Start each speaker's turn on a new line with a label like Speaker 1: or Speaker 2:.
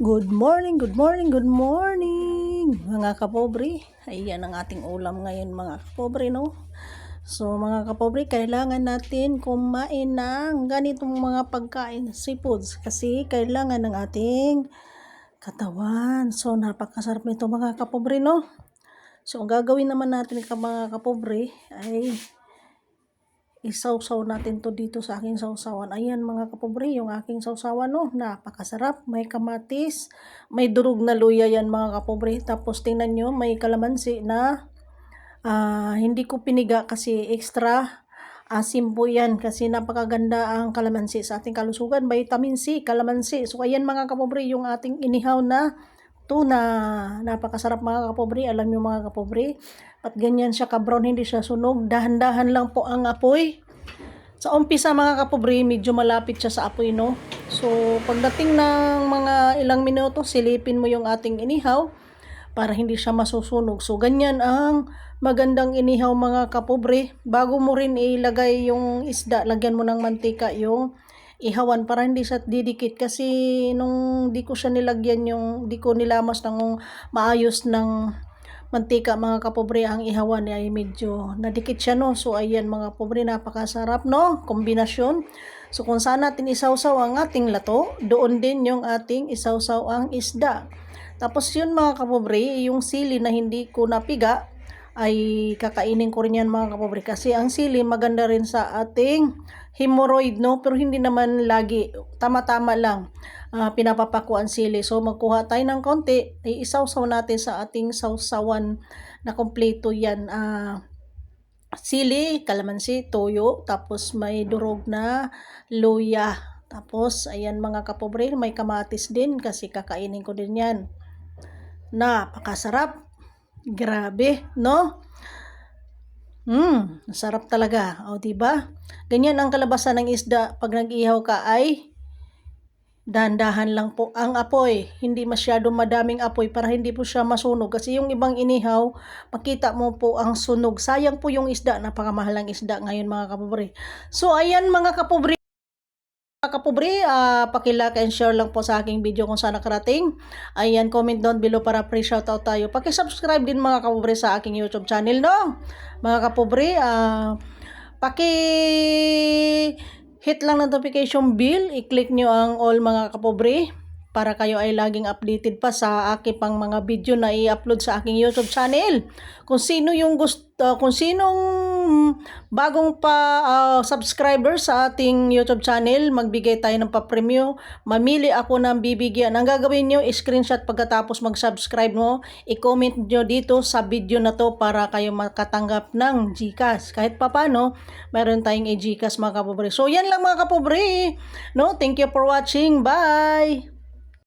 Speaker 1: Good morning, good morning, good morning mga kapobre. Ayan ang ating ulam ngayon mga kapobre, no? So mga kapobre, kailangan natin kumain ng ganitong mga pagkain, seafoods, kasi kailangan ng ating katawan. So napakasarap nito mga kapobre, no? So ang gagawin naman natin mga kapobre ay isawsaw natin to dito sa aking sawsawan. Ayan mga kapobre, yung aking sawsawan, no, napakasarap. May kamatis, may durog na luya yan mga kapobre. Tapos tingnan nyo, may kalamansi na hindi ko piniga kasi extra asim po yan, kasi napakaganda ang kalamansi sa ating kalusugan. Vitamin C, kalamansi. So ayan mga kapobre, yung ating inihaw na tuna. Napakasarap mga kapobre. Alam nyo mga kapobre, at ganyan siya ka-brown, hindi siya sunog. Dahan-dahan lang po ang apoy. Sa umpisa mga kapobre, medyo malapit siya sa apoy, no? So pagdating ng mga ilang minuto, silipin mo yung ating inihaw para hindi siya masusunog. So ganyan ang magandang inihaw mga kapobre. Bago mo rin ilagay yung isda, lagyan mo ng mantika yung ihawan para hindi siya didikit, kasi nung di ko siya nilagyan di ko nilamas ng maayos ng mantika mga kapobre, ang ihawan ay medyo nadikit siya, no? So ayan mga kapobre, napakasarap, no? Kombinasyon. So kung saan natin isawsaw ang ating lato, doon din yung ating isawsaw ang isda. Tapos yun mga kapobre, yung sili na hindi ko napiga ay kakainin ko rin yan mga kapobre, kasi ang sili maganda rin sa ating hemorrhoid, no? Pero hindi naman lagi, tama-tama lang pinapapakuan sili. So magkuha tayo ng konti, isawsaw natin sa ating sawsawan na kompleto yan. Sili, kalamansi, toyo, tapos may durog na luya. Tapos ayan mga kapobre, may kamatis din kasi kakainin ko din yan. Napakasarap. Grabe, no? Sarap talaga. O, diba? Ganyan ang kalabasan ng isda. Pag nag-ihaw ka ay dahan-dahan lang po ang apoy. Hindi masyado madaming apoy para hindi po siya masunog. Kasi yung ibang inihaw, makita mo po ang sunog. Sayang po yung isda. Napakamahal ng isda ngayon mga kapobre. So, ayan mga kapobre. Paki-like and share lang po sa aking video kung saan nakarating. Ayan, comment down below para pre-shoutout tayo. Paki-subscribe din mga kapobre sa aking YouTube channel, no? Mga kapobre, hit lang notification bell, i-click nyo ang all mga kapobre para kayo ay laging updated pa sa aking pang mga video na i-upload sa aking YouTube channel. Kung sino yung kung sinong bagong subscriber sa ating YouTube channel, magbigay tayo ng pa-premyo. Mamili ako ng bibigyan. Ang gagawin nyo, screenshot pagkatapos mag-subscribe mo, i-comment nyo dito sa video na to para kayo makatanggap ng GCash. Kahit papano, meron tayong GCash mga kapobre. So yan lang mga kapobre, no? Thank you for watching. Bye!